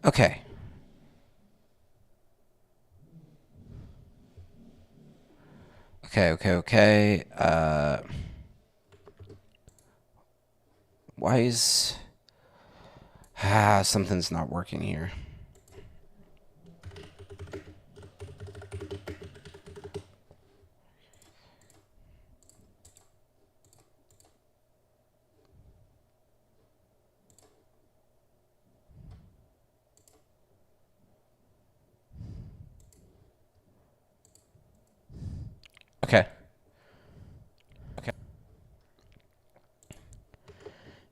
Okay. Okay. Why is... something's not working here. Okay.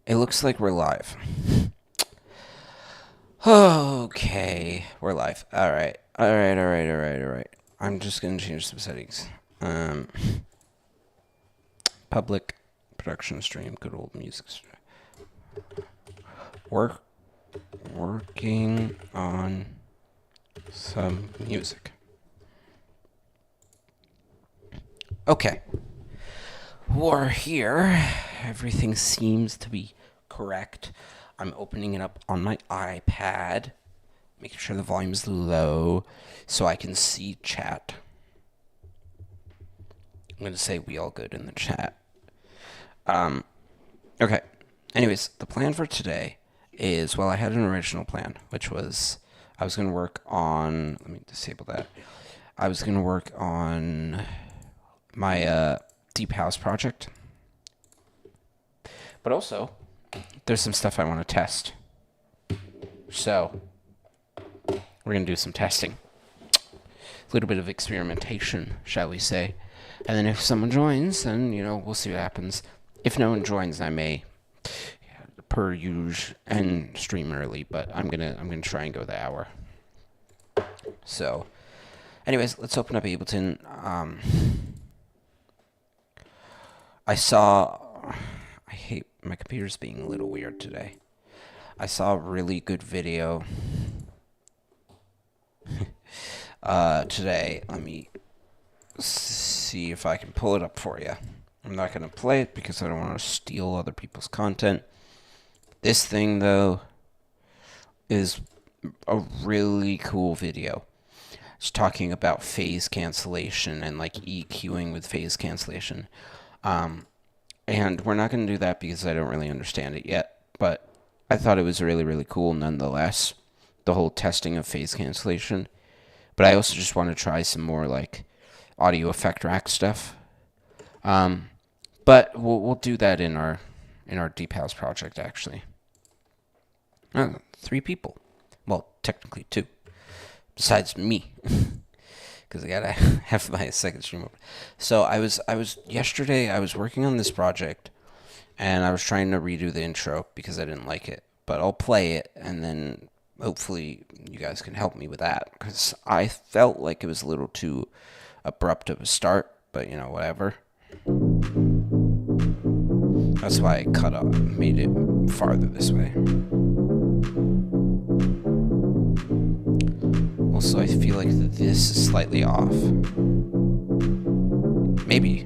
It looks like we're live. Okay, we're live. Alright. I'm just gonna change some settings. Public production stream, good old music stream. Working on some music. Okay. We're here. Everything seems to be correct. I'm opening it up on my iPad, making sure the volume is low so I can see chat. I'm going to say we all good in the chat. Okay. Anyways, the plan for today is, well, I had an original plan, which was I was going to work on, let me disable that. I was going to work on my Deep House project. But also, there's some stuff I want to test. So, we're going to do some testing. A little bit of experimentation, shall we say. And then if someone joins, then, we'll see what happens. If no one joins, I may, per usual, end stream early, but I'm gonna try and go the hour. So, anyways, let's open up Ableton. I hate my computer's being a little weird today. I saw a really good video today. Let me see if I can pull it up for you. I'm not going to play it because I don't want to steal other people's content. This thing, though, is a really cool video. It's talking about phase cancellation and like EQing with phase cancellation. And we're not going to do that because I don't really understand it yet. But I thought it was really, really cool nonetheless, the whole testing of phase cancellation. But I also just want to try some more like audio effect rack stuff. But we'll do that in our Deep House project, actually. 3 people. Well, technically 2. Besides me. Because I gotta have my second stream open. So yesterday I was working on this project, and I was trying to redo the intro because I didn't like it. But I'll play it, and then hopefully you guys can help me with that, because I felt like it was a little too abrupt of a start, but whatever. That's why I made it farther this way. Also, I feel like this is slightly off. Maybe.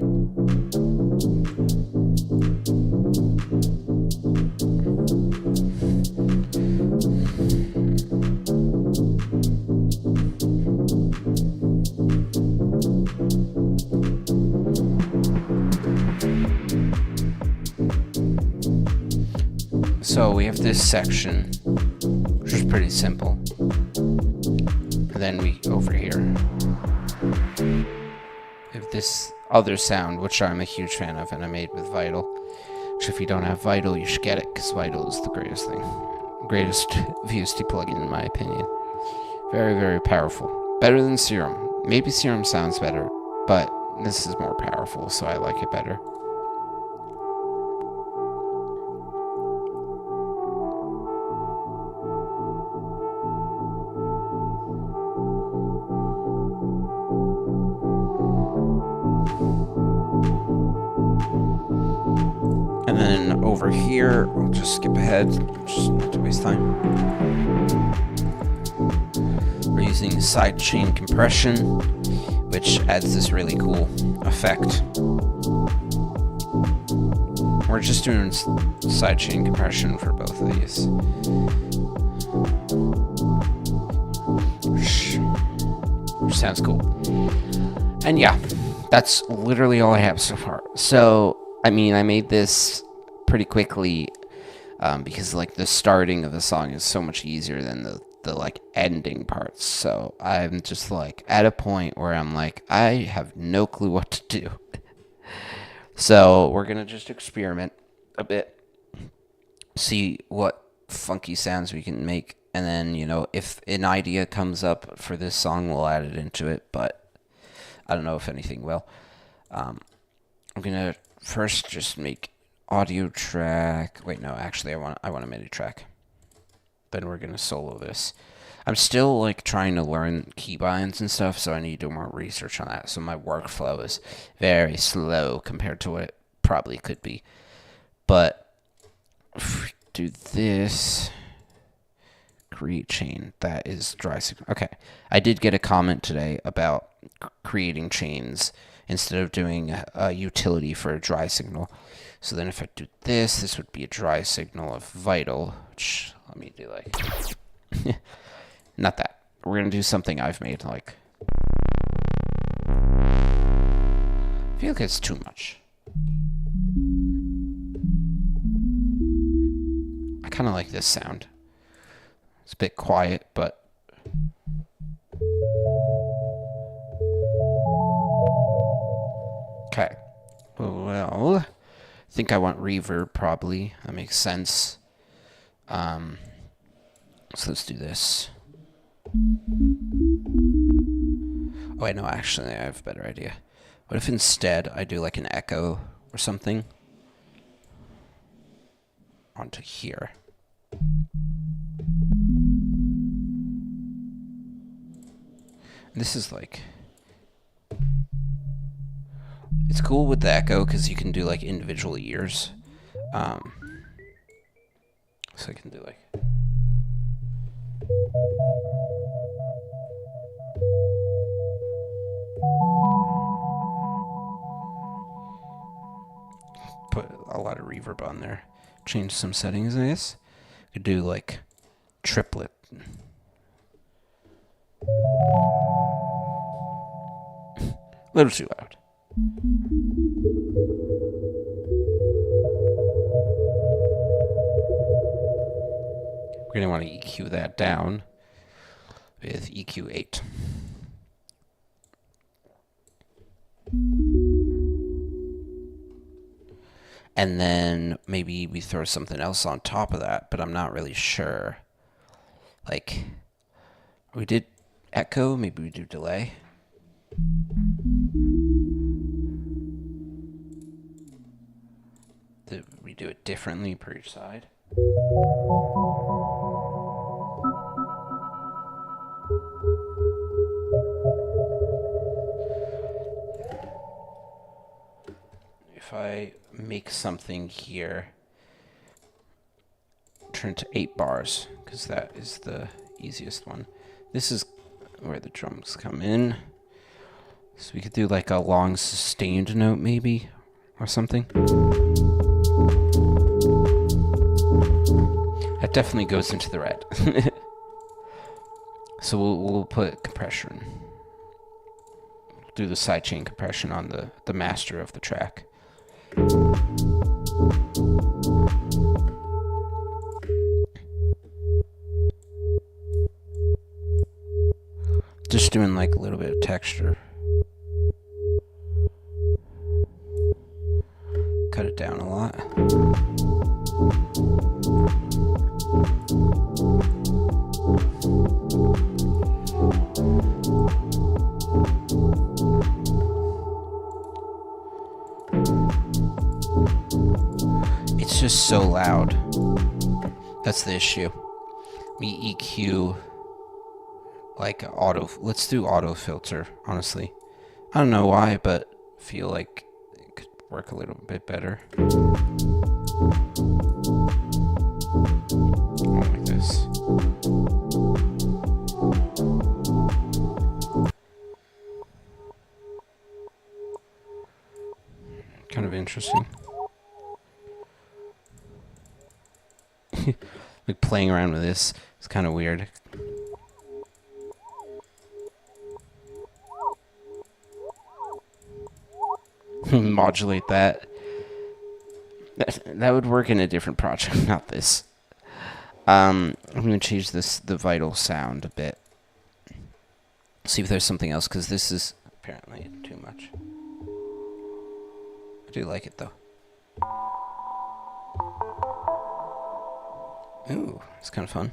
So we have this section, which is pretty simple. And then over here have this other sound, which I'm a huge fan of, and I made with Vital. Which, if you don't have Vital, you should get it, because Vital is the greatest thing. Greatest VST plugin, in my opinion. Very, very powerful. Better than Serum. Maybe Serum sounds better, but this is more powerful, so I like it better. And then over here, we'll just skip ahead, just not to waste time. We're using sidechain compression, which adds this really cool effect. We're just doing sidechain compression for both of these. Sounds cool. And yeah, that's literally all I have so far. So, I mean, I made this pretty quickly because like the starting of the song is so much easier than the like ending parts. So I'm just like at a point where I'm like, I have no clue what to do. So we're gonna just experiment a bit, see what funky sounds we can make, and then, you know, if an idea comes up for this song, we'll add it into it, but I don't know if anything will. I'm gonna first just make audio track. Wait, no, actually, I want a MIDI track. Then we're gonna solo this. I'm still like trying to learn keybinds and stuff, so I need to do more research on that. So my workflow is very slow compared to what it probably could be. But if we do this, create chain, that is dry signal. Okay, I did get a comment today about creating chains instead of doing a utility for a dry signal. So then if I do this, this would be a dry signal of vital, which let me do like, not that. We're going to do something I've made like, I feel like it's too much. I kind of like this sound. It's a bit quiet, but okay. Well, I think I want reverb probably. That makes sense. So let's do this. Oh wait, no, actually I have a better idea. What if instead I do like an echo or something onto here? This is like, it's cool with the echo because you can do like individual ears. So I can do like, put a lot of reverb on there. Change some settings in this. Could do like triplet. A little too loud. We're going to want to EQ that down with EQ 8. And then maybe we throw something else on top of that, but I'm not really sure. Like, we did echo, maybe we do delay. Did we do it differently per each side? If I make something here, turn to 8 bars, because that is the easiest one. This is where the drums come in. So we could do like a long sustained note maybe, or something. That definitely goes into the red. So we'll put compression. Do the sidechain compression on the master of the track. Just doing like a little bit of texture. Cut it down a lot. It's just so loud. That's the issue. Me EQ like auto. Let's do auto filter, honestly. I don't know why, but I feel like it could work a little bit better. Like this. Kind of interesting. Like playing around with this is kind of weird. modulate that. That would work in a different project, not this. I'm going to change the vital sound a bit. See if there's something else, because this is apparently too much. I do like it, though. Ooh, it's kind of fun.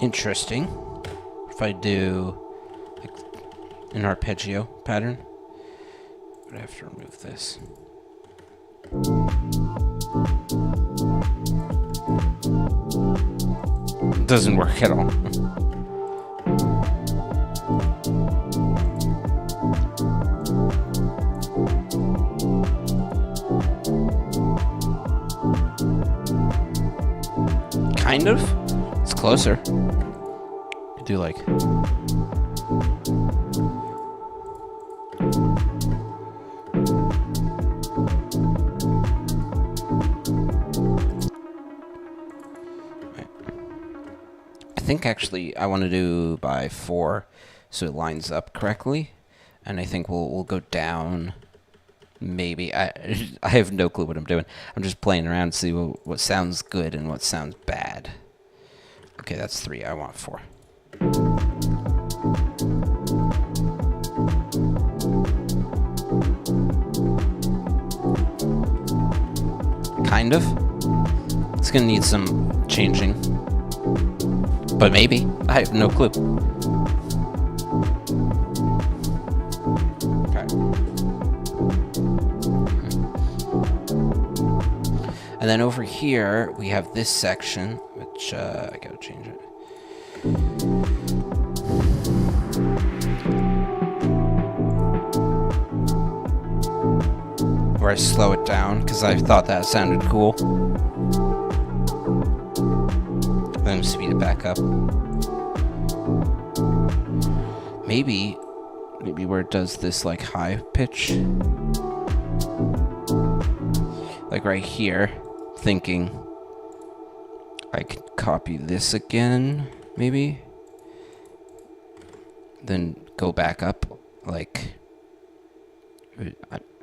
Interesting. If I do like an arpeggio pattern, but I have to remove this. It doesn't work at all. Kind of. It's closer. Could do like. I think actually I want to do by 4 so it lines up correctly, and I think we'll go down. Maybe I have no clue what I'm doing. I'm just playing around to see what sounds good and what sounds bad. Okay, that's 3. I want 4. Kind of. It's gonna need some changing. But maybe. I have no clue. Okay. And then over here, we have this section, which I gotta change it. Where I slow it down, because I thought that sounded cool. Then speed it back up. Maybe where it does this like high pitch. Like right here, thinking I could copy this again, maybe. Then go back up, like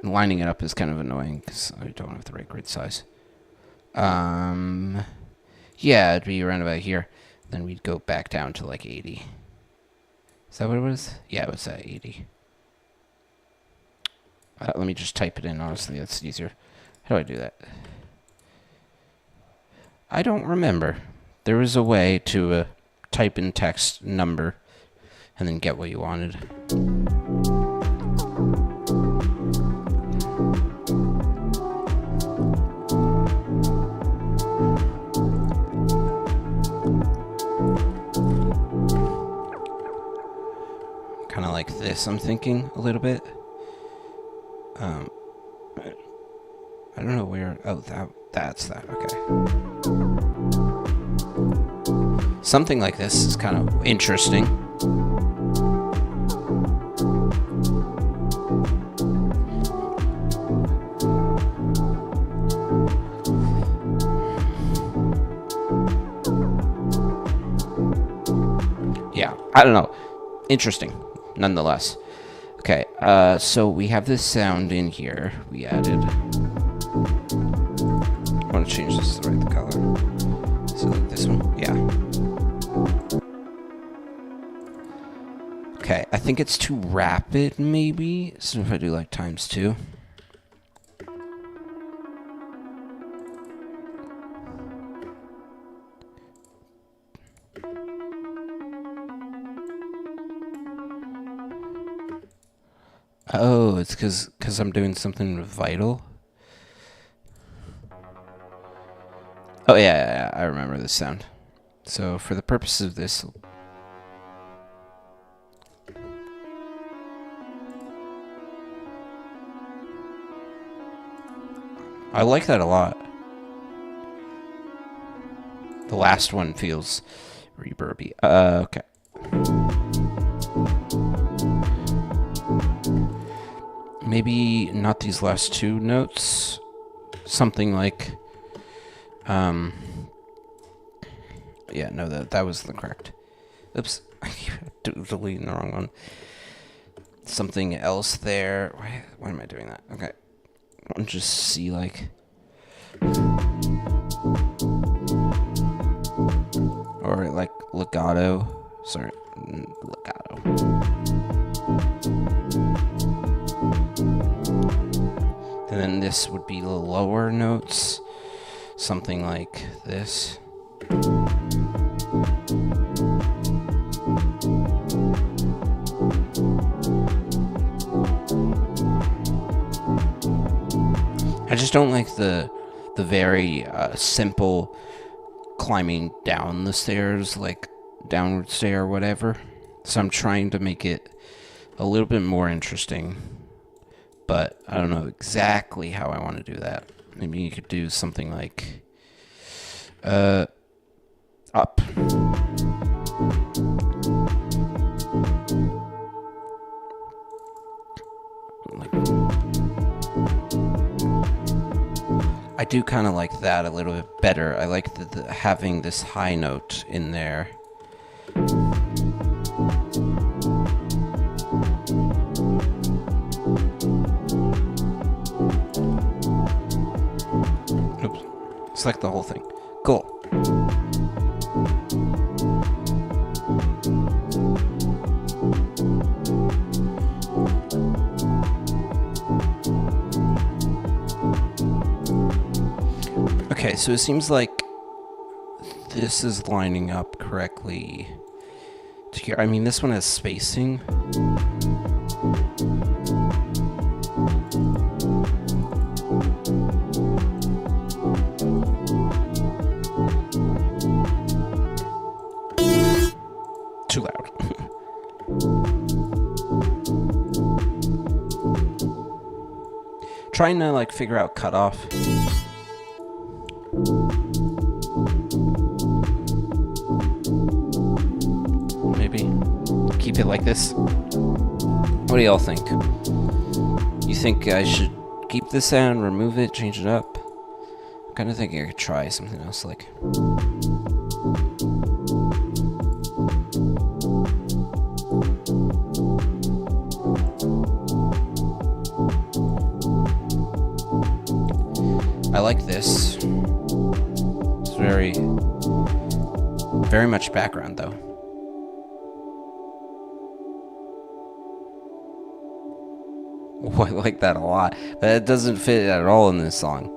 lining it up is kind of annoying because I don't have the right grid size. Yeah, it'd be around about here. Then we'd go back down to like 80. Is that what it was? Yeah, it was at 80. Let me just type it in, honestly, that's easier. How do I do that? I don't remember. There was a way to type in text number and then get what you wanted. Kind of like this, I'm thinking a little bit. I don't know where. Oh, that's that. Okay. Something like this is kind of interesting. Yeah, I don't know. Interesting, nonetheless. Okay, so we have this sound in here. We added. I want to change this to the right color. So like this one, yeah. Okay, I think it's too rapid, maybe. So if I do like ×2. Oh, it's because I'm doing something vital. Oh, yeah, I remember this sound. So, for the purpose of this... I like that a lot. The last one feels reverby. Okay. Maybe not these last two notes. Something like, yeah, no, that was the correct. Oops, I keep deleting the wrong one. Something else there. Why am I doing that? Okay, I'll just see like, or like legato. Sorry, legato. And then this would be the lower notes, something like this. I just don't like the very simple climbing down the stairs, like downward stair or whatever. So I'm trying to make it a little bit more interesting, but I don't know exactly how I want to do that. Maybe you could do something like up. I do kind of like that a little bit better. I like the having this high note in there. Oops. Select the whole thing. Cool. Okay, so it seems like this is lining up correctly to here. I mean, this one has spacing. Too loud. Trying to like figure out cutoff. Maybe keep it like this. What do y'all think? You think I should keep this sound, remove it, change it up? I'm kind of thinking I could try something else like. I like this. It's very much background though. Oh, I like that a lot, but it doesn't fit at all in this song.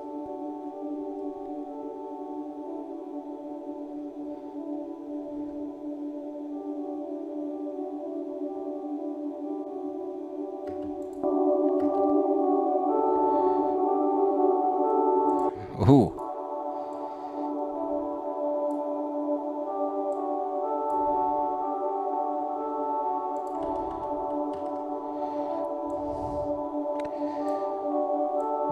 Ooh.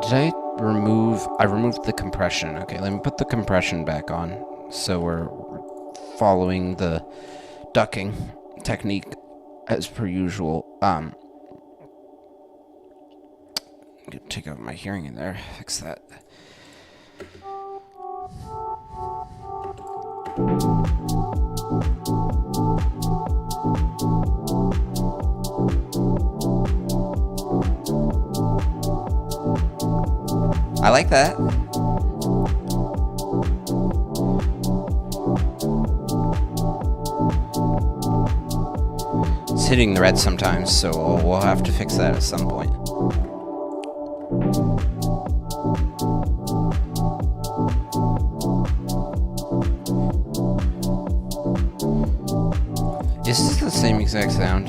Did I remove... I removed the compression. Okay, let me put the compression back on. So we're following the ducking technique as per usual. Take out my hearing in there. Fix that. I like that. It's hitting the red sometimes, so we'll have to fix that at some point. Is this the same exact sound?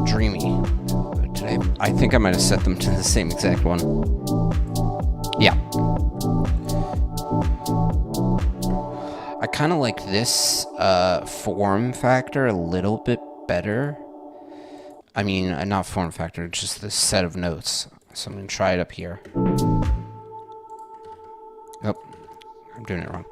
Dreamy. I think I might have set them to the same exact one. Yeah. I kind of like this form factor a little bit better. I mean, not form factor, just the set of notes. So I'm going to try it up here. Oh, I'm doing it wrong.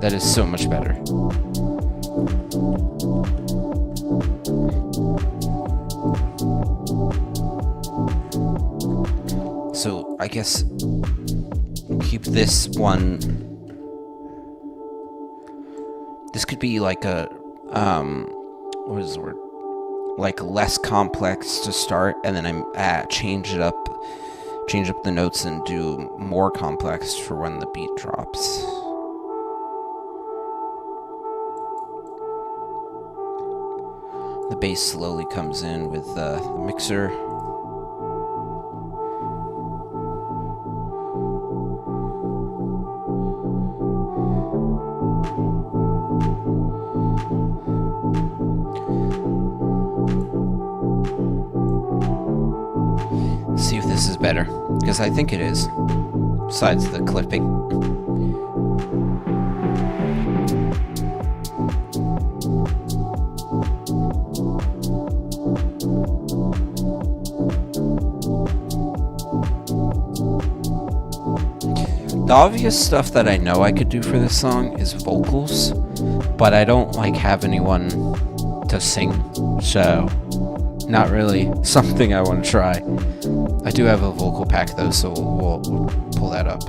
That is so much better. So I guess keep this one. This could be like a what is the word? Like less complex to start, and then I change up the notes and do more complex for when the beat drops. The bass slowly comes in with the mixer. See if this is better, because I think it is, besides the clipping. The obvious stuff that I know I could do for this song is vocals, but I don't have anyone to sing, so not really something I want to try. I do have a vocal pack though, so we'll pull that up.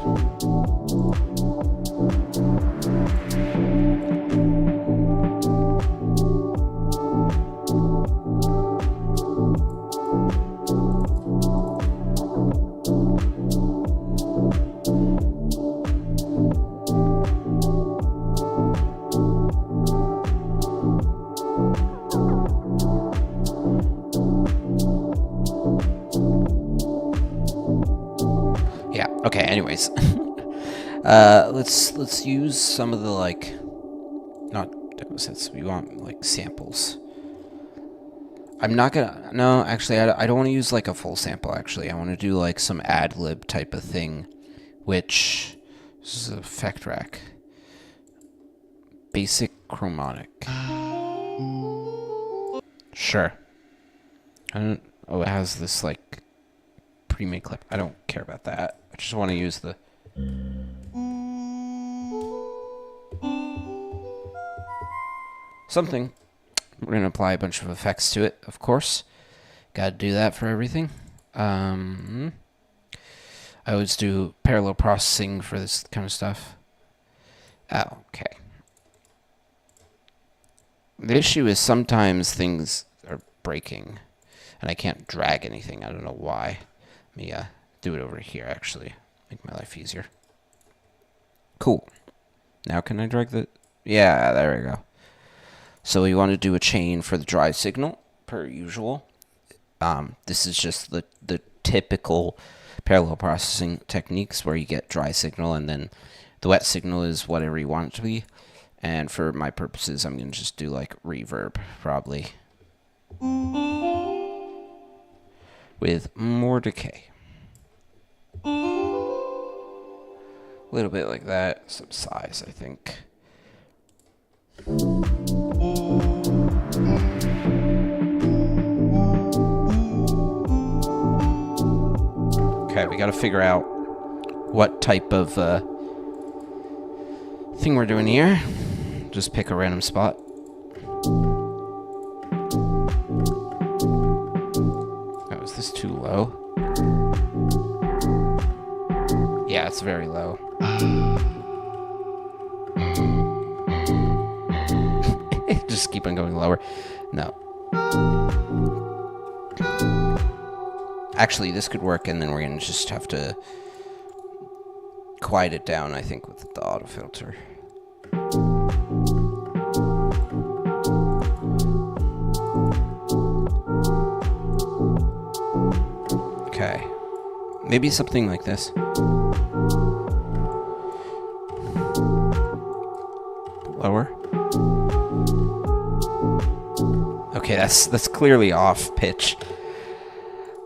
Okay, anyways. Let's use some of the not demo sets. We want samples. I'm not gonna, no, actually I don't want to use a full sample actually. I want to do some ad-lib type of thing, which this is effect rack. Basic chromatic. Sure. Oh, it has this pre-made clip. I don't care about that. I just want to use the something. We're going to apply a bunch of effects to it, of course. Got to do that for everything. I always do parallel processing for this kind of stuff. Oh, okay. The issue is sometimes things are breaking, and I can't drag anything. I don't know why. Let me do it over here, actually. Make my life easier. Cool. Now can I drag the... Yeah, there we go. So we want to do a chain for the dry signal, per usual. This is just the typical parallel processing techniques where you get dry signal, and then the wet signal is whatever you want it to be. And for my purposes, I'm going to just do reverb, probably. With more decay. A little bit like that. Some size, I think. Okay, we got to figure out what type of thing we're doing here. Just pick a random spot. Oh, is this too low? Yeah, it's very low. Just keep on going lower. No. Actually, this could work, and then we're going to just have to quiet it down, I think, with the auto filter. Okay. Maybe something like this. Lower. Okay, that's clearly off pitch.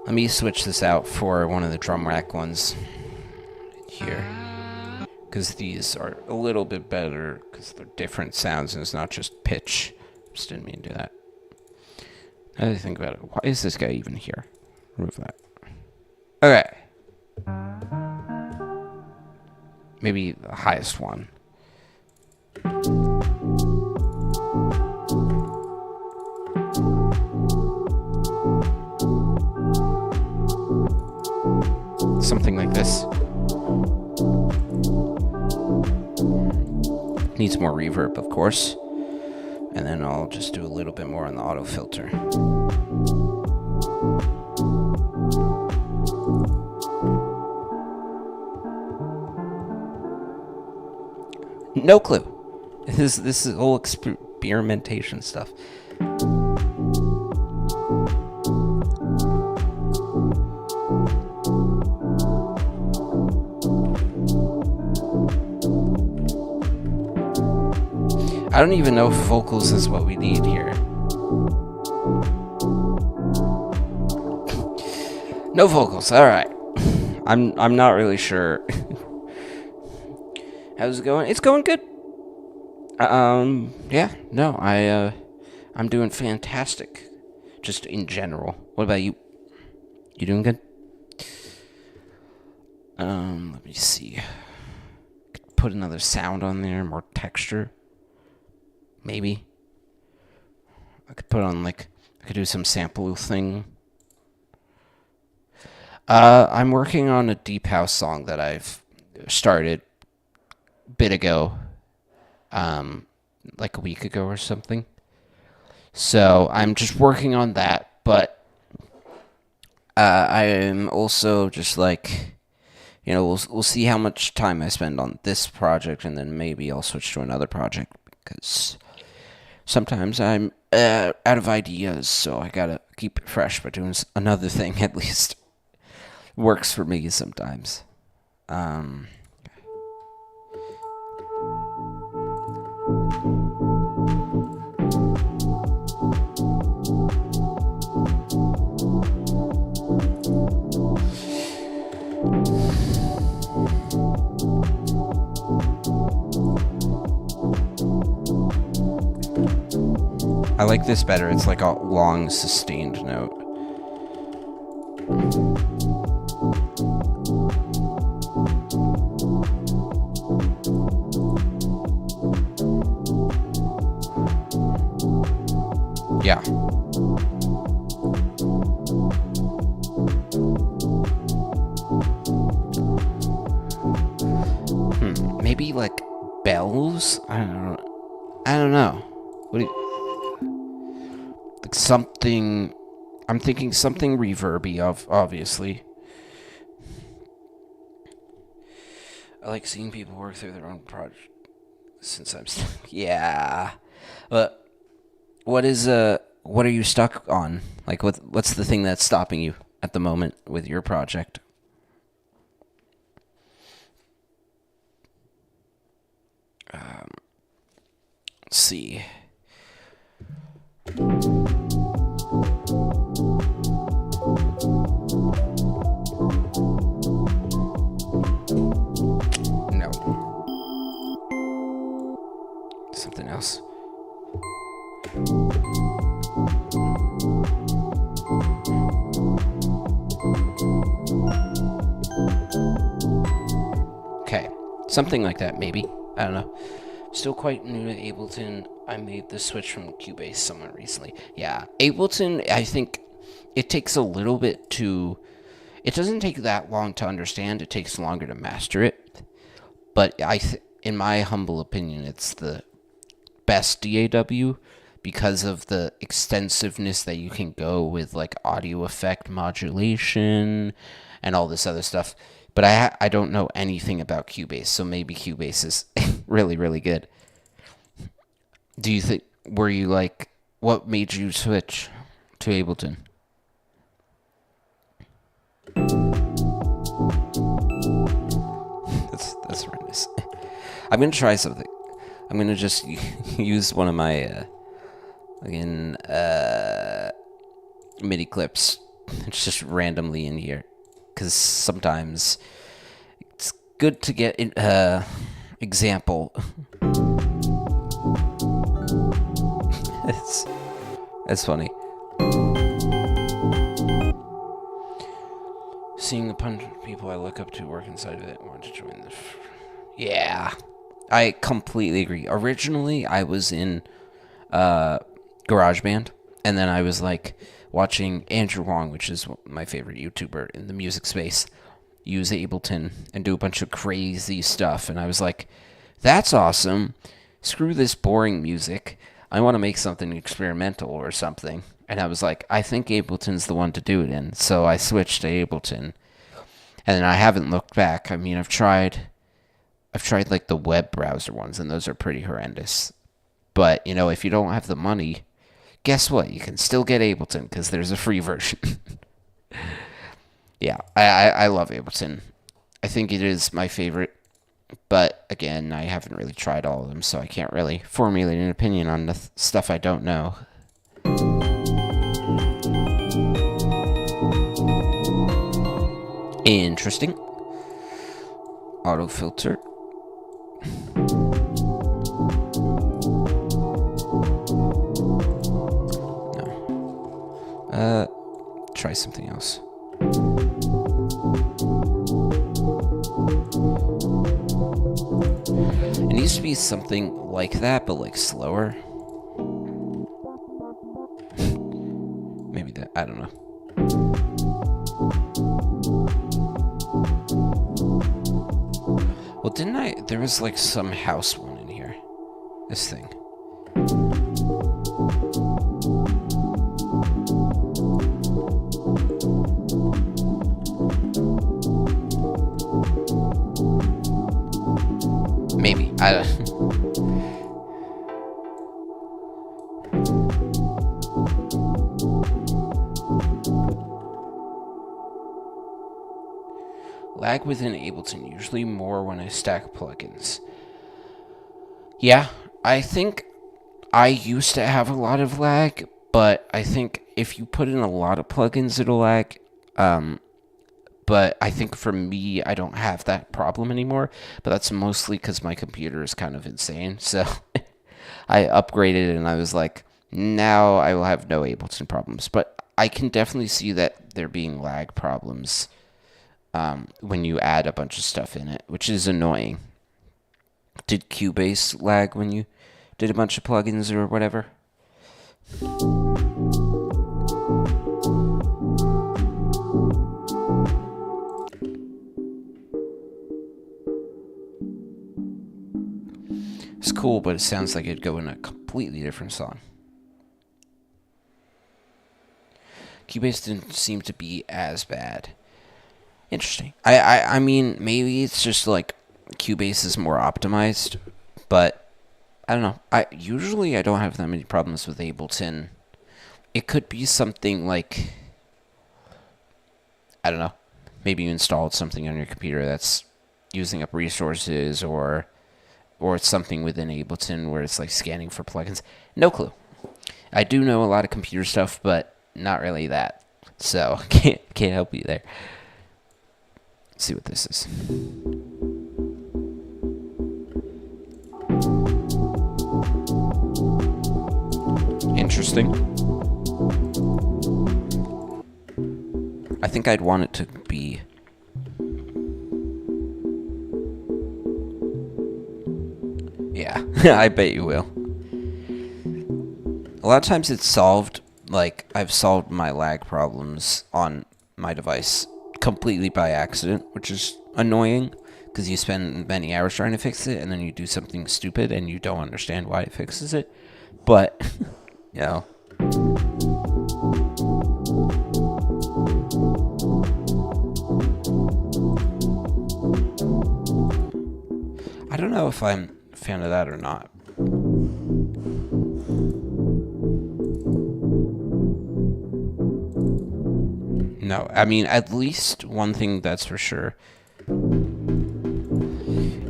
Let me switch this out for one of the drum rack ones here, because these are a little bit better because they're different sounds and it's not just pitch. Just didn't mean to do that. I think about it. Why is this guy even here? Remove that. Okay. Maybe the highest one. Something like this. Needs more reverb, of course. And then I'll just do a little bit more on the auto filter. No clue. This is all experimentation stuff. I don't even know if vocals is what we need here. No vocals. All right. I'm not really sure. How's it going? It's going good. Yeah. No, I'm doing fantastic. Just in general. What about you? You doing good? Let me see. Could put another sound on there, more texture. Maybe. I could put on, like, I could do some sample thing. I'm working on a deep house song that I've started a bit ago. Like a week ago or something. So I'm just working on that, but I am also just like, you know, we'll see how much time I spend on this project, and then maybe I'll switch to another project, because sometimes I'm out of ideas, so I gotta keep it fresh by doing another thing at least. Works for me sometimes. I like this better. It's like a long, sustained note. Yeah. Maybe like bells? I don't know. What do you... Like something... I'm thinking something reverby, obviously. I like seeing people work through their own project since I'm stuck. Yeah. But what are you stuck on? Like, what's the thing that's stopping you at the moment with your project? Let's see. No. Something else. Okay. Something like that, maybe. I don't know. Still quite new to Ableton. I made the switch from Cubase somewhat recently. Yeah, Ableton, I think it takes a little bit to... It doesn't take that long to understand. It takes longer to master it. But in my humble opinion, it's the best DAW because of the extensiveness that you can go with, like, audio effect modulation and all this other stuff. But I don't know anything about Cubase, so maybe Cubase is really, really good. Do you think, were you like, what made you switch to Ableton? That's horrendous. I'm going to try something. I'm going to just use one of my, MIDI clips. It's just randomly in here. Because sometimes it's good to get an example. It's funny. seeing a bunch of people I look up to work inside of it want to join the... Yeah. I completely agree. Originally, I was in GarageBand, and then I was like watching Andrew Wong, which is my favorite YouTuber in the music space, use Ableton and do a bunch of crazy stuff, and I was like, that's awesome. Screw this boring music. I want to make something experimental or something. And I was like, I think Ableton's the one to do it in. So I switched to Ableton. And then I haven't looked back. I mean, I've tried like the web browser ones, and those are pretty horrendous. But, you know, if you don't have the money, guess what? You can still get Ableton because there's a free version. Yeah, I love Ableton. I think it is my favorite. But, again, I haven't really tried all of them, so I can't really formulate an opinion on the stuff I don't know. Interesting. Auto filter. No. Try something else. It needs to be something like that, but like slower. Maybe that, I don't know. Well, there was like some house one in here. This thing. Maybe. I don't... Lag within Ableton, usually more when I stack plugins. Yeah, I think I used to have a lot of lag, but I think if you put in a lot of plugins, it'll lag. But I think for me, I don't have that problem anymore. But that's mostly because my computer is kind of insane. So I upgraded and I was like, now I will have no Ableton problems. But I can definitely see that there being lag problems when you add a bunch of stuff in it, which is annoying. Did Cubase lag when you did a bunch of plugins or whatever? It's cool, but it sounds like it'd go in a completely different song. Cubase didn't seem to be as bad. Interesting. I mean, maybe it's just like Cubase is more optimized, but I don't know. I don't have that many problems with Ableton. It could be something like, I don't know, maybe you installed something on your computer that's using up resources, or it's something within Ableton where it's like scanning for plugins. No clue. I do know a lot of computer stuff, but not really that. So can't help you there. Let's see what this is. Interesting. I think I'd want it to be... Yeah, I bet you will. A lot of times it's solved, like, I've solved my lag problems on my device completely by accident, which is annoying, because you spend many hours trying to fix it, and then you do something stupid, and you don't understand why it fixes it. But, you know... I don't know if I'm a fan of that or not. No, I mean, at least one thing that's for sure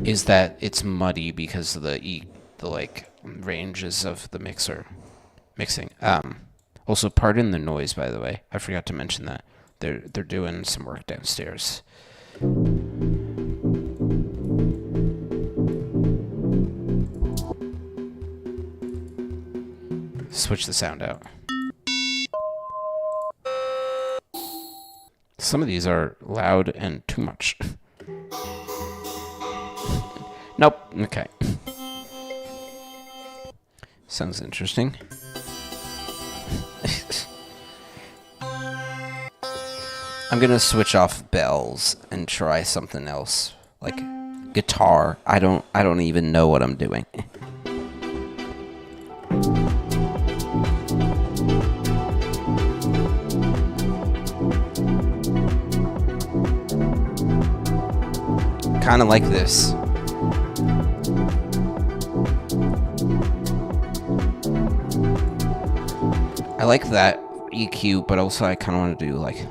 is that it's muddy because of the like ranges of the mixing. Also, pardon the noise, by the way. I forgot to mention that they're doing some work downstairs. Switch the sound out. Some of these are loud and too much. Nope. Okay. Sounds interesting. I'm gonna switch off bells and try something else, like guitar. I don't even know what I'm doing. Kind of like this. I like that EQ, but also I kind of want to do like...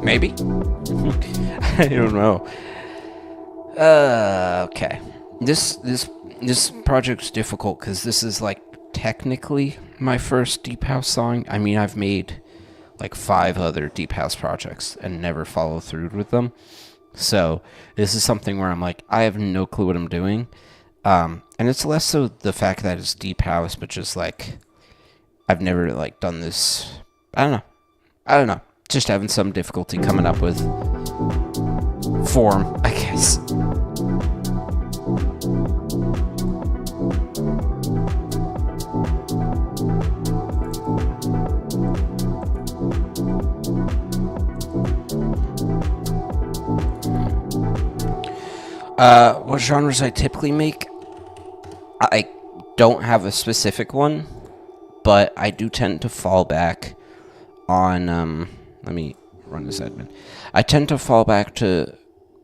Maybe? I don't know. Okay. This project's difficult because this is like technically my first Deep House song. I mean, I've made like 5 other Deep House projects and never followed through with them. So this is something where I'm like, I have no clue what I'm doing. And it's less so the fact that it's Deep House, but just like I've never like done this. I don't know. Just having some difficulty coming up with form, I guess. What genres I typically make? I don't have a specific one, but I do tend to fall back on, let me run this admin. I tend to fall back to,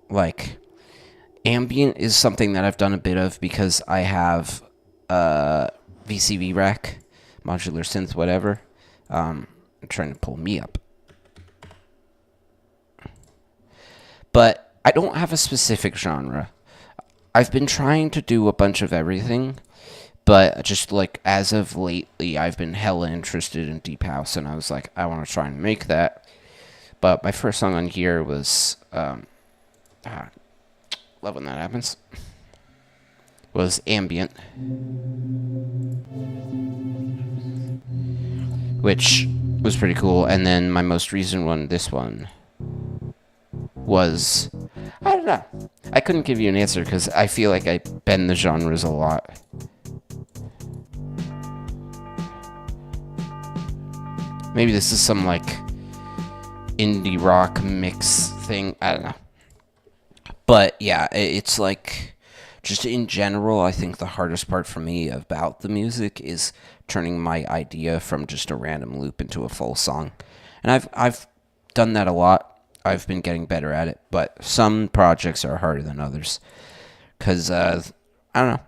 like, ambient is something that I've done a bit of because I have VCV rack, modular synth, whatever. I'm trying to pull me up. But I don't have a specific genre. I've been trying to do a bunch of everything, but just like as of lately, I've been hella interested in Deep House, and I was like, I want to try and make that. But my first song on here was, love when that happens, was Ambient, which was pretty cool. And then my most recent one, this one, was, I don't know. I couldn't give you an answer because I feel like I bend the genres a lot. Maybe this is some like indie rock mix thing. I don't know. But yeah, it's like, just in general, I think the hardest part for me about the music is turning my idea from just a random loop into a full song. And I've done that a lot. I've been getting better at it, but some projects are harder than others. Because, I don't know.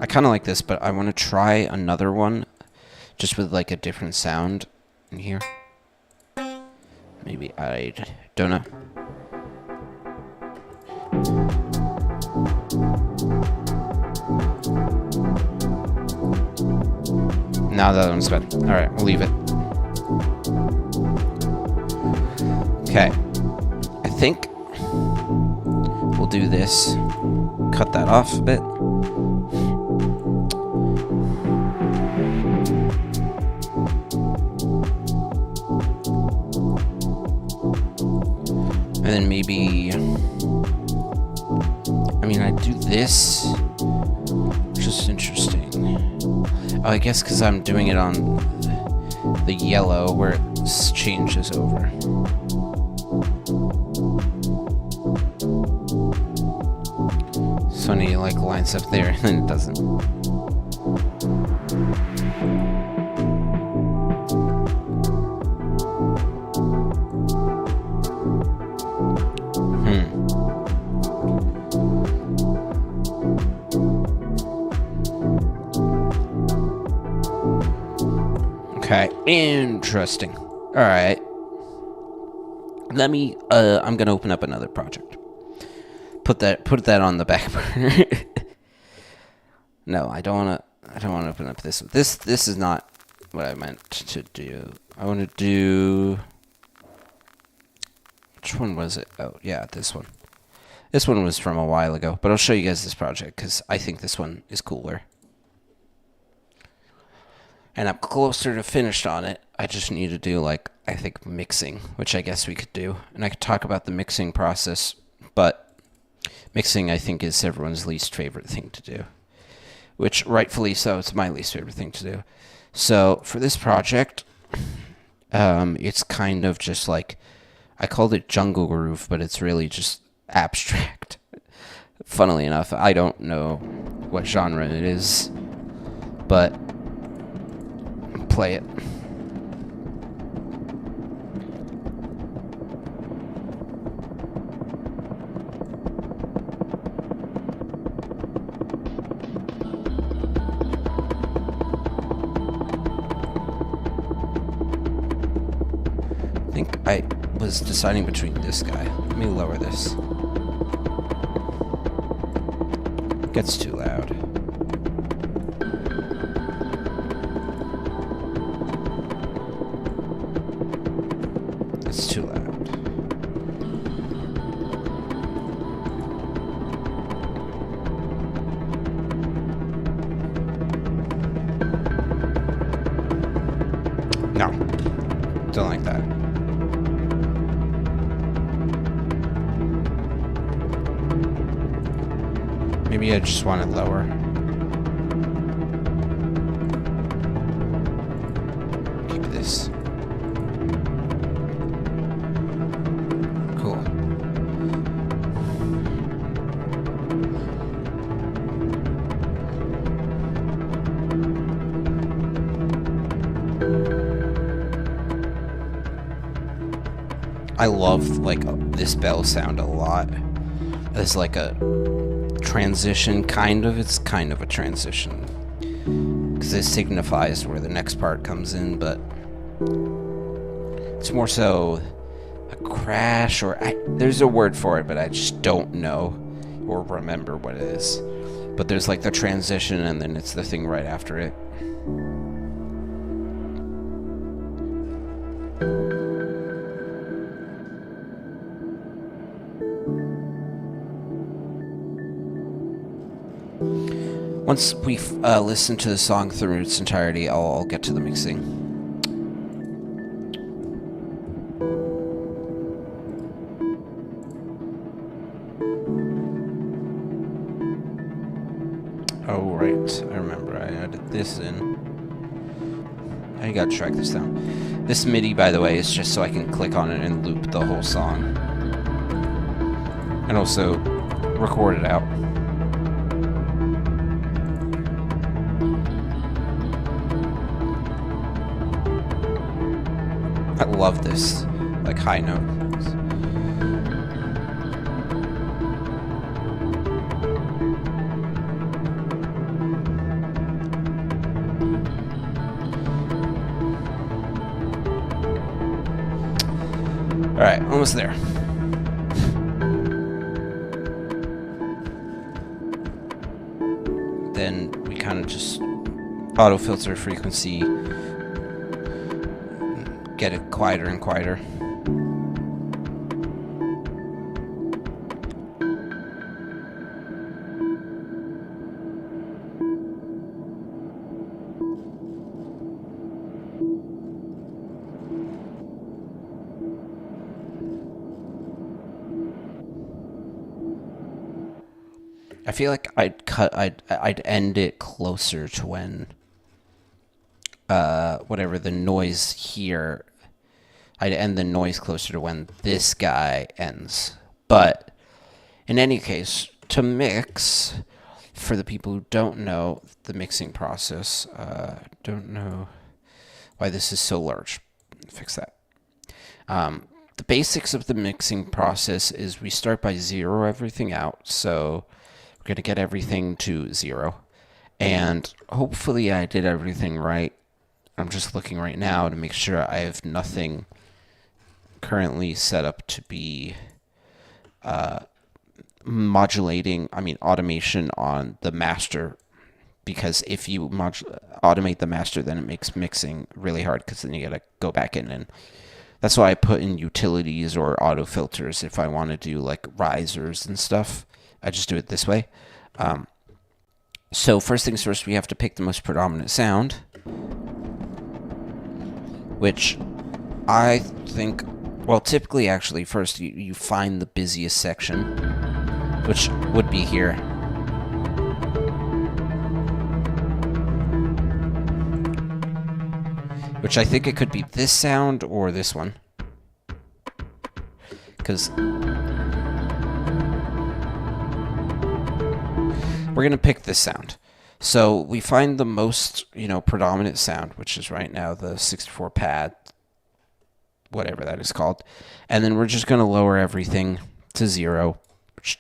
I kind of like this, but I want to try another one just with like a different sound in here. Maybe I don't know. Now that one's bad. Alright, we'll leave it. Okay. I think we'll do this. Cut that off a bit. And then maybe, I mean, I do this, which is interesting. Oh, I guess because I'm doing it on the yellow where it changes over. So when it like lines up there and then it doesn't. Okay, interesting. Alright. Let me, I'm gonna open up another project. Put that on the back burner. No, I don't want to. I don't want to open up this. This is not what I meant to do. I want to do. Which one was it? Oh, yeah, this one. This one was from a while ago, but I'll show you guys this project because I think this one is cooler. And I'm closer to finished on it. I just need to do, like, I think mixing, which I guess we could do. And I could talk about the mixing process, but mixing, I think, is everyone's least favorite thing to do. Which, rightfully so, it's my least favorite thing to do. So, for this project, it's kind of just like, I called it Jungle Groove, but it's really just abstract. Funnily enough, I don't know what genre it is, but play it. I think I was deciding between this guy. Let me lower this. Gets too loud. It's too loud. No. Don't like that. Maybe I just want it lower. Keep this. Cool. I love, like, this bell sound a lot. It's like a transition, kind of. It's kind of a transition. Because it signifies where the next part comes in, but it's more so a crash, or there's a word for it, but I just don't know or remember what it is. But there's like the transition, and then it's the thing right after it. Once we've listened to the song through its entirety, I'll get to the mixing. Oh, right. I remember. I added this in. I gotta track this down. This MIDI, by the way, is just so I can click on it and loop the whole song. And also record it out. I love this, like, high note. Alright, almost there. Then we kind of just auto filter frequency, get it quieter and quieter. I feel like I'd end it closer to when whatever the noise here, I'd end the noise closer to when this guy ends. But in any case, to mix, for the people who don't know the mixing process, don't know why this is so large, fix that. The basics of the mixing process is we start by zero everything out. So we're going to get everything to 0. And hopefully I did everything right. I'm just looking right now to make sure I have nothing currently set up to be automation on the master because if you automate the master, then it makes mixing really hard because then you gotta go back in, and that's why I put in utilities or auto filters if I want to do like risers and stuff. I just do it this way. So first things first, we have to pick the most predominant sound, which I think, well, typically actually first you find the busiest section, which would be here. Which I think it could be this sound or this one. Because we're going to pick this sound. So we find the most, predominant sound, which is right now the 64 pad, whatever that is called. And then we're just going to lower everything to 0, which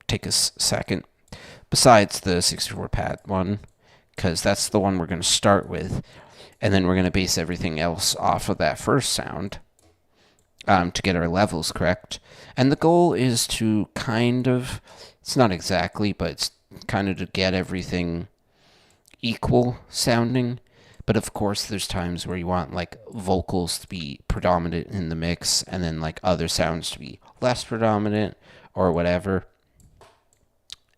take us a second, besides the 64 pad one, because that's the one we're going to start with. And then we're going to base everything else off of that first sound to get our levels correct. And the goal is to it's not exactly, but it's kind of to get everything equal sounding. But of course, there's times where you want like vocals to be predominant in the mix and then like other sounds to be less predominant or whatever.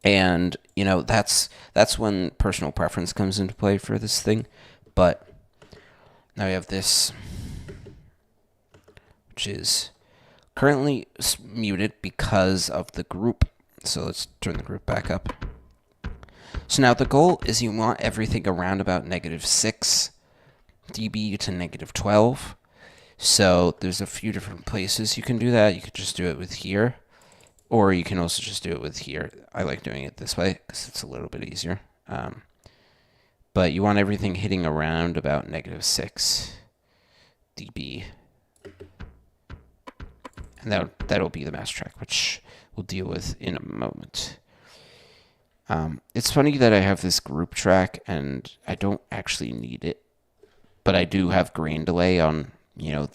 And, that's when personal preference comes into play for this thing. But now we have this, which is currently muted because of the group. So let's turn the group back up. So now the goal is you want everything around about -6 dB to -12. So there's a few different places you can do that. You could just do it with here, or you can also just do it with here. I like doing it this way because it's a little bit easier. But you want everything hitting around about -6 dB. And that'll be the master track, which we'll deal with in a moment. It's funny that I have this group track and I don't actually need it, but I do have grain delay on,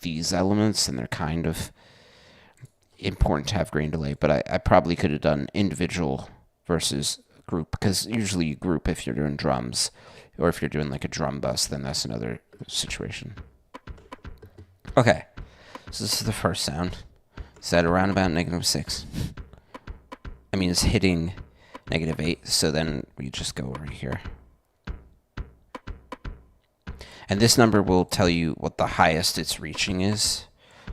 these elements, and they're kind of important to have grain delay, but I probably could have done individual versus group, because usually you group if you're doing drums, or if you're doing like a drum bus, then that's another situation. Okay, so this is the first sound. It's at around about -6. I mean, it's hitting -8, so then we just go over here. And this number will tell you what the highest it's reaching is.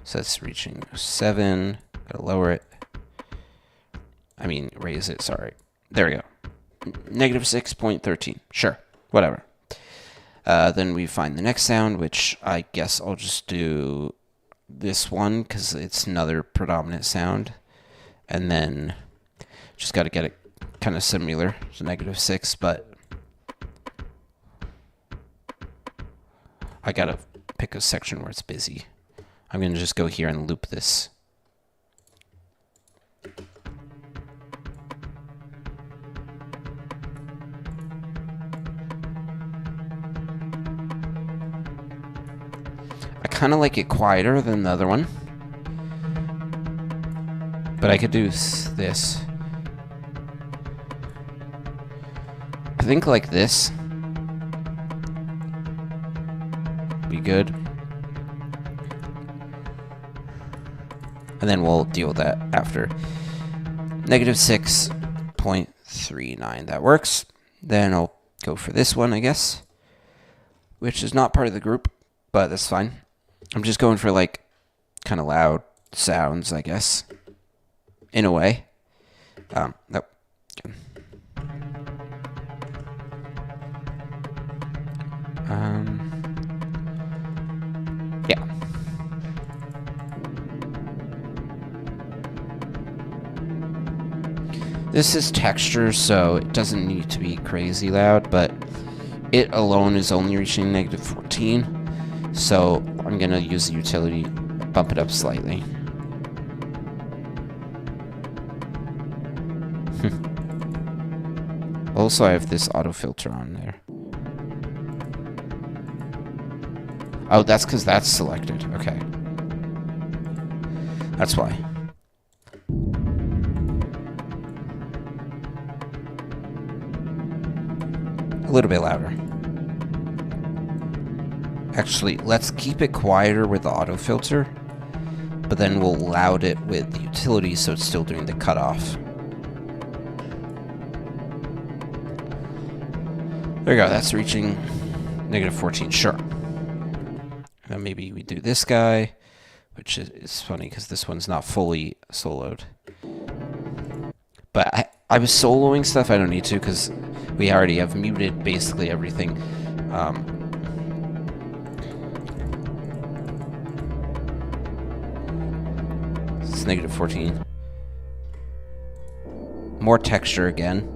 So it's reaching 7. Gotta lower it. I mean, raise it, sorry. There we go. -6.13. Sure, whatever. Then we find the next sound, which I guess I'll just do this one because it's another predominant sound. And then just got to get it kind of similar to -6, but I got to pick a section where it's busy. I'm going to just go here and loop this. I kind of like it quieter than the other one, but I could do this. I think like this be good, and then we'll deal with that after. -6.39, that works. Then I'll go for this one, I guess, which is not part of the group, but that's fine. I'm just going for like kind of loud sounds, I guess, in a way. Nope. Yeah. This is texture, so it doesn't need to be crazy loud, but it alone is only reaching -14. So I'm going to use the utility, bump it up slightly. Also, I have this auto filter on there. Oh, that's because that's selected. Okay. That's why. A little bit louder. Actually, let's keep it quieter with the auto filter, but then we'll loud it with the utility so it's still doing the cutoff. There we go, that's reaching -14, sure. Now maybe we do this guy, which is funny because this one's not fully soloed. But I was soloing stuff I don't need to because we already have muted basically everything. It's -14. More texture again.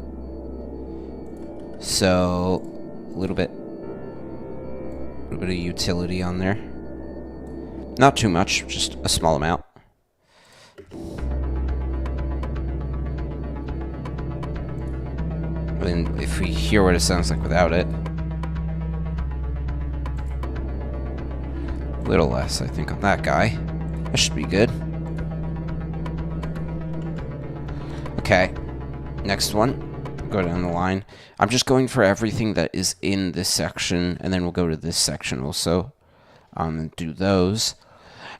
So a little bit of utility on there. Not too much, just a small amount. And if we hear what it sounds like without it, a little less, I think, on that guy. That should be good. Okay, next one. Go down the line. I'm just going for everything that is in this section, and then we'll go to this section also, and do those.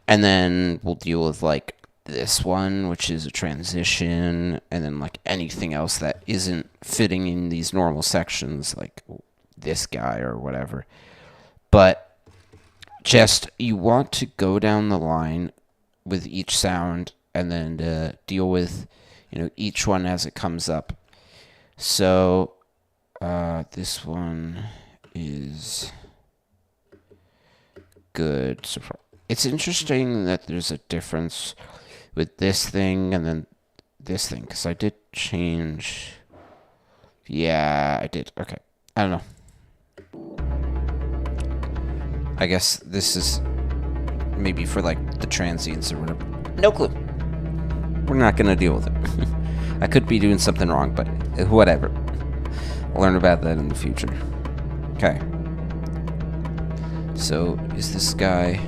And then we'll deal with, like, this one, which is a transition, and then, like, anything else that isn't fitting in these normal sections, like this guy or whatever. But just, you want to go down the line with each sound, and then deal with, you know, each one as it comes up. So, this one is good. So far. It's interesting that there's a difference with this thing and then this thing, because I did change. Yeah, I did. Okay. I don't know. I guess this is maybe for, like, the transients or whatever. No clue. We're not going to deal with it. I could be doing something wrong, but whatever. I'll learn about that in the future. Okay. So, is this guy...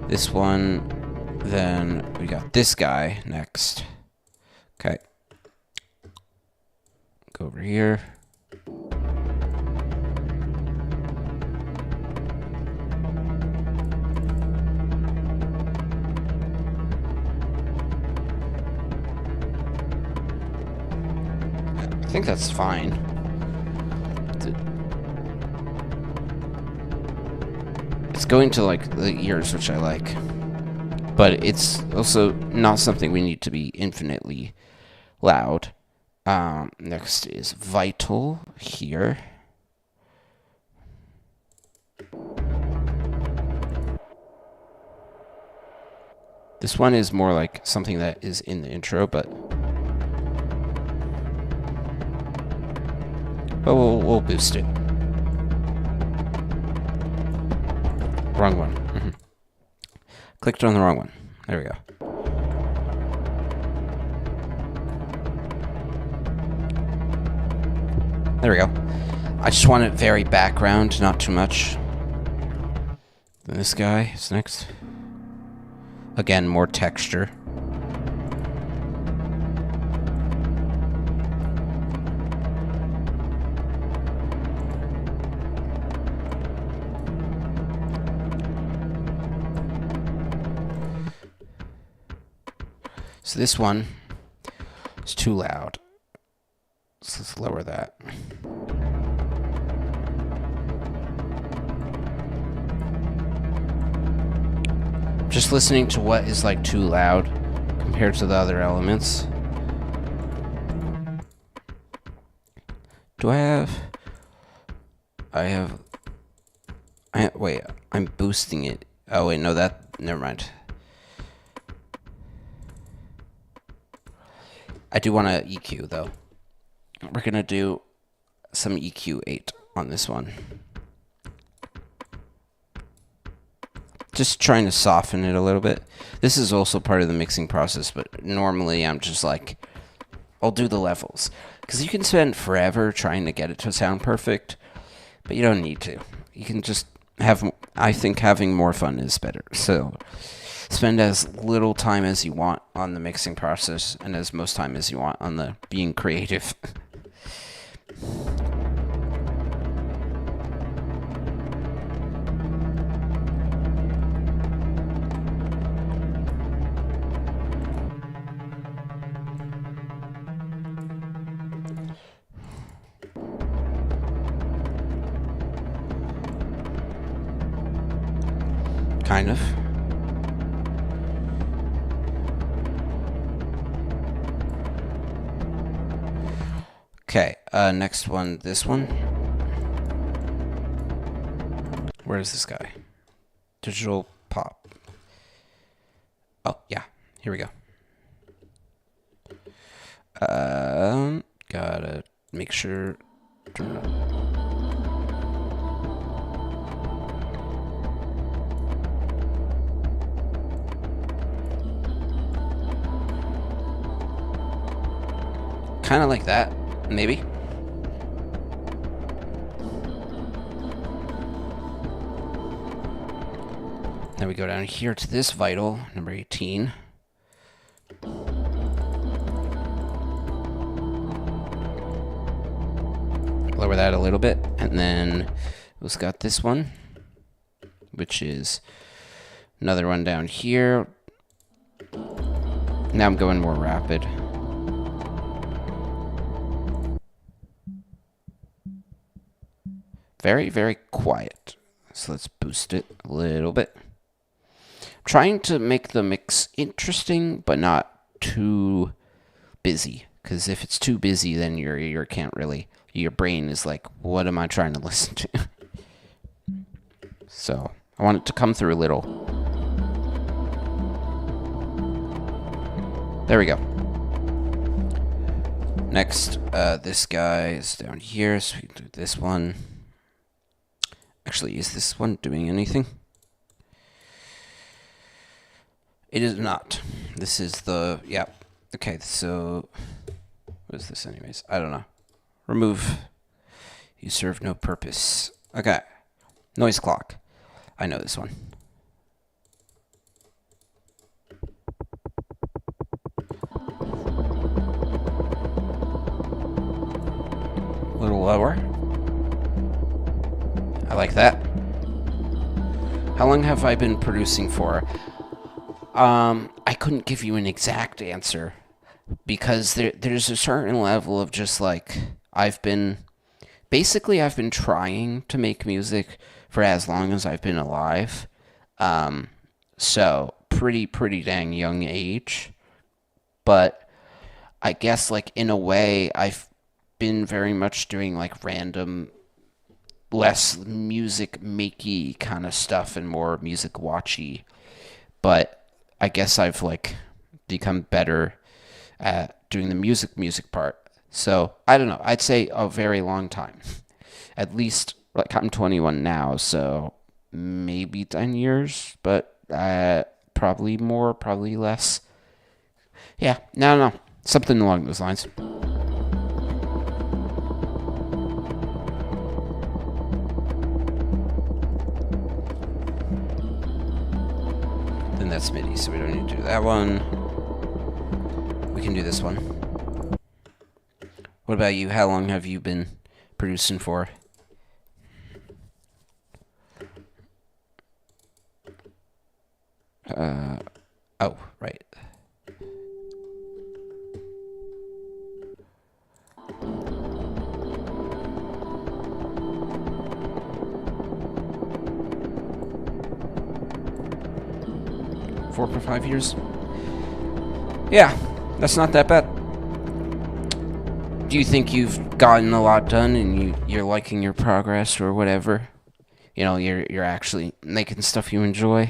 This one... Then we got this guy next. Okay. Go over here. I think that's fine. It's going to, like, the ears, which I like. But it's also not something we need to be infinitely loud. Next is Vital here. This one is more like something that is in the intro, but we'll boost it. Wrong one. Clicked on the wrong one. There we go. There we go. I just want it very background, not too much. Then this guy is next. Again, more texture. So this one is too loud. So let's lower that. Just listening to what is, like, too loud compared to the other elements. Do I have... wait, I'm boosting it. Oh, wait, no, never mind. I do want to EQ, though. We're going to do some EQ 8 on this one. Just trying to soften it a little bit. This is also part of the mixing process, but normally I'm just like, I'll do the levels. Because you can spend forever trying to get it to sound perfect, but you don't need to. You can just have, I think having more fun is better. So spend as little time as you want on the mixing process and as most time as you want on the being creative. Kind of. Okay, next one, this one. Where is this guy? Digital pop. Oh, yeah, here we go. Gotta make sure. Turn it on. Kind of like that, maybe. Then we go down here to this vital, number 18. Lower that a little bit, and then we've got this one, which is another one down here. Now I'm going more rapid. Very, very quiet. So let's boost it a little bit. I'm trying to make the mix interesting, but not too busy. Because if it's too busy, then your ear can't really... Your brain is like, what am I trying to listen to? So I want it to come through a little. There we go. Next, this guy is down here, so we can do this one. Actually, is this one doing anything? It is not. This is the... Yeah. Okay, so... What is this anyways? I don't know. Remove. You serve no purpose. Okay. Noise clock. I know this one. A little lower. I like that. How long have I been producing for? I couldn't give you an exact answer because there's a certain level of just like I've been trying to make music for as long as I've been alive. So pretty dang young age. But I guess like in a way I've been very much doing like random less music makey kind of stuff and more music watchy. But I guess I've like become better at doing the music part. So I don't know. I'd say a very long time. At least like I'm 21 now, so maybe 10 years, but probably more, probably less. Yeah, no, something along those lines. Then that's MIDI, so we don't need to do that one. We can do this one. What about you? How long have you been producing for? Oh, right. Four or 5 years? Yeah, that's not that bad. Do you think you've gotten a lot done and you're liking your progress or whatever? You know, you're actually making stuff you enjoy?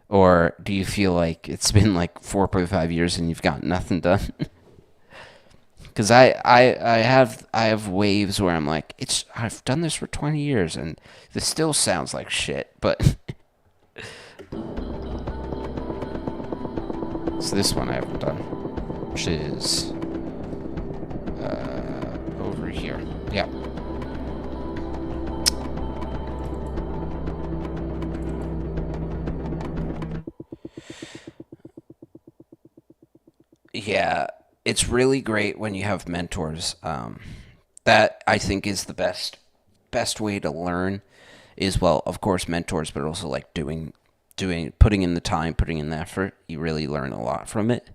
Or do you feel like it's been like 4.5 years and you've got nothing done? Because I have waves where I'm like, I've done this for 20 years and this still sounds like shit, but so this one I haven't done, which is over here. Yeah. Yeah, it's really great when you have mentors. That I think is the best way to learn is, well, of course, mentors, but also like putting in the time, putting in the effort. You really learn a lot from it.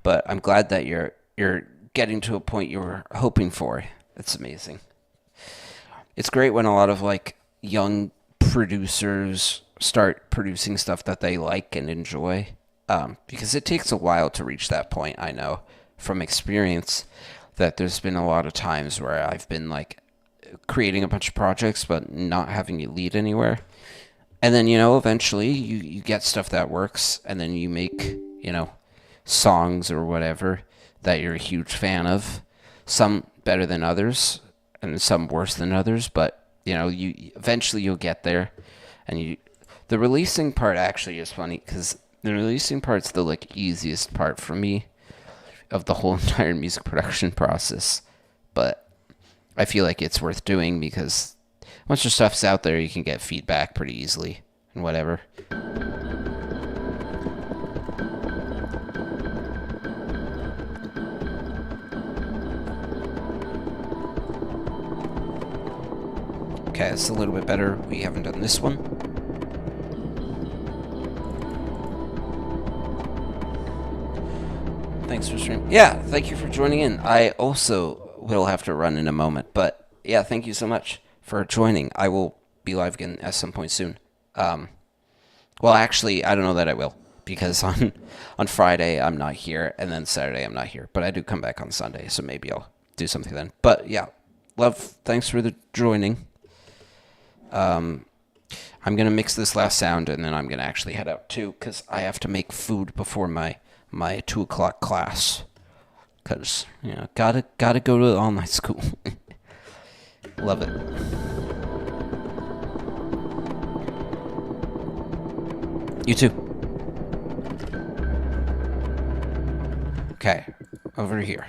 But I'm glad that you're getting to a point you were hoping for. It's amazing. It's great when a lot of like young producers start producing stuff that they like and enjoy. Because it takes a while to reach that point. I know from experience that there's been a lot of times where I've been like creating a bunch of projects but not having it lead anywhere. And then, eventually you get stuff that works, and then you make, songs or whatever that you're a huge fan of. Some better than others, and some worse than others, but, you eventually you'll get there. And the releasing part actually is funny, because the releasing part's the, easiest part for me of the whole entire music production process. But I feel like it's worth doing because once your stuff's out there, you can get feedback pretty easily and whatever. Okay, it's a little bit better. We haven't done this one. Thanks for streaming. Yeah, thank you for joining in. I also will have to run in a moment, but yeah, thank you so much for joining. I will be live again at some point soon. Well, actually, I don't know that I will, because on Friday I'm not here, and then Saturday I'm not here. But I do come back on Sunday, so maybe I'll do something then. But yeah, love. Thanks for the joining. I'm gonna mix this last sound, and then I'm gonna actually head out too, because I have to make food before my 2:00 class. Because gotta go to online school. Love it. You too. Okay, over here.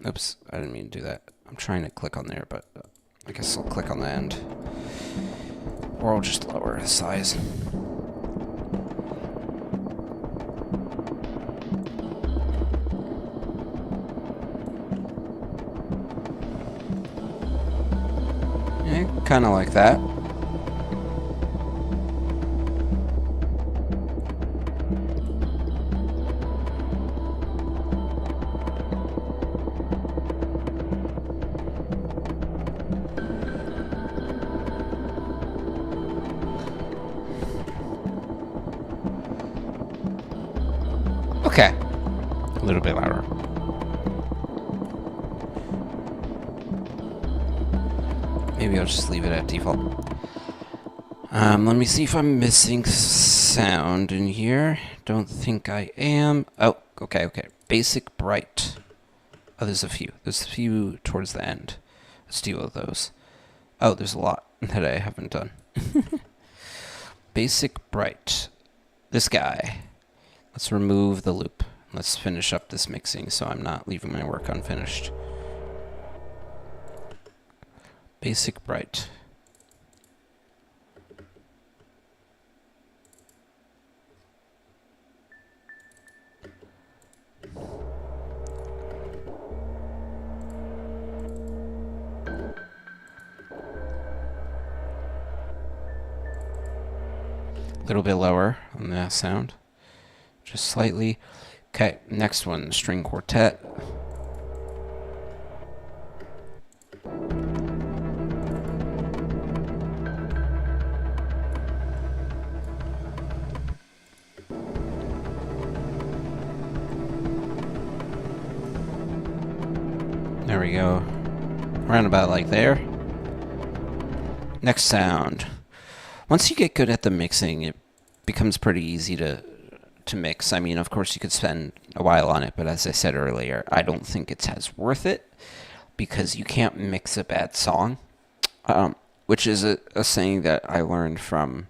Oops, I didn't mean to do that. I'm trying to click on there, but I guess I'll click on the end. Or I'll just lower the size. Yeah, kind of like that. Okay. A little bit louder. Maybe I'll just leave it at default. Let me see if I'm missing sound in here. Don't think I am. Oh, okay. Basic bright. Oh, there's a few. There's a few towards the end. Let's deal with those. Oh, there's a lot that I haven't done. Basic bright. This guy. Let's remove the loop. Let's finish up this mixing so I'm not leaving my work unfinished. Basic bright. A little bit lower on that sound. Just slightly. Okay, next one, string quartet. There we go. Around about like there. Next sound. Once you get good at the mixing, it becomes pretty easy to mix. I mean, of course, you could spend a while on it, but as I said earlier, I don't think it's as worth it because you can't mix a bad song, which is a saying that I learned from,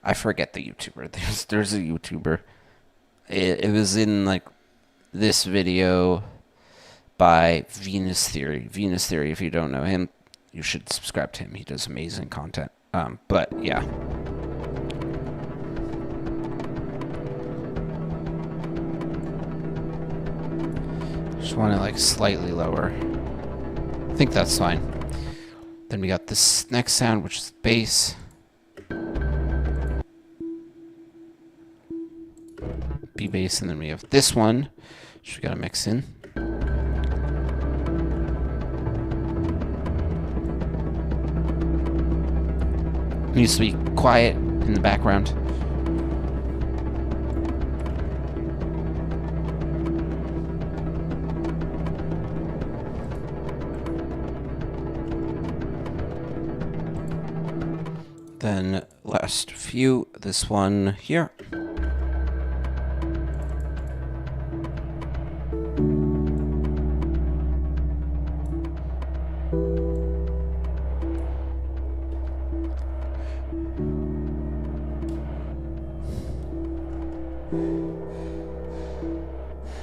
I forget the YouTuber. There's a YouTuber. It was in like this video by Venus Theory. Venus Theory, if you don't know him, you should subscribe to him. He does amazing content. But yeah. Just want it like slightly lower. I think that's fine. Then we got this next sound, which is bass. B bass, and then we have this one, which we gotta mix in. needs to be quiet in the background. Then last few, this one here.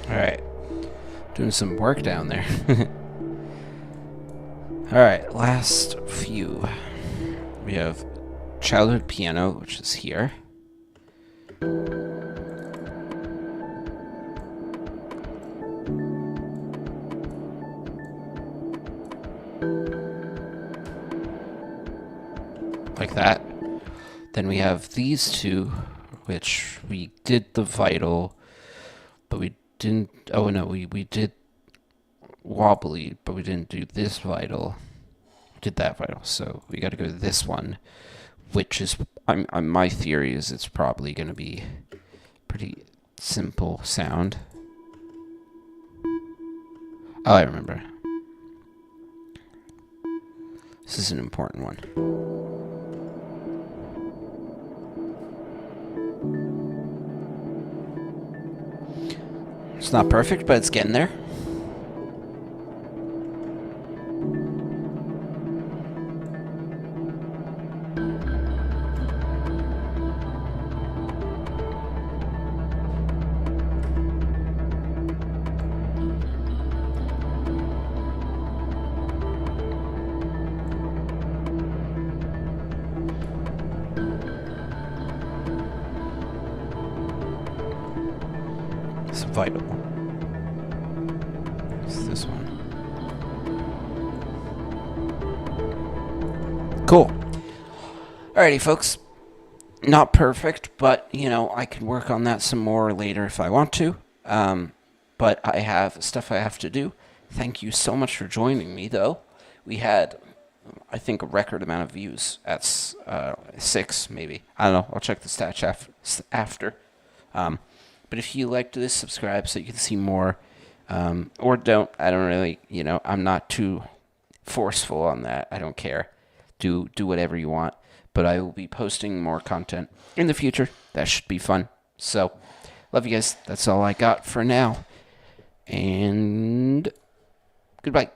Alright, doing some work down there. Alright, last few. We have childhood piano, which is here. Like that. Then we have these two, which we did the vital, but we didn't. Oh no, we did wobbly, but we didn't do this vital. We did that vital, so we got to go to this one, which is my theory is it's probably going to be pretty simple sound. Oh, I remember. This is an important one. It's not perfect, but it's getting there. It's vital. It's this one. Cool. Alrighty, folks. Not perfect, but, you know, I can work on that some more later if I want to. But I have stuff I have to do. Thank you so much for joining me, though. We had, I think, a record amount of views at 6, maybe. I don't know. I'll check the stats after. But if you liked this, subscribe so you can see more. Or don't. I don't really, you know, I'm not too forceful on that. I don't care. Do whatever you want. But I will be posting more content in the future. That should be fun. So, love you guys. That's all I got for now. And goodbye.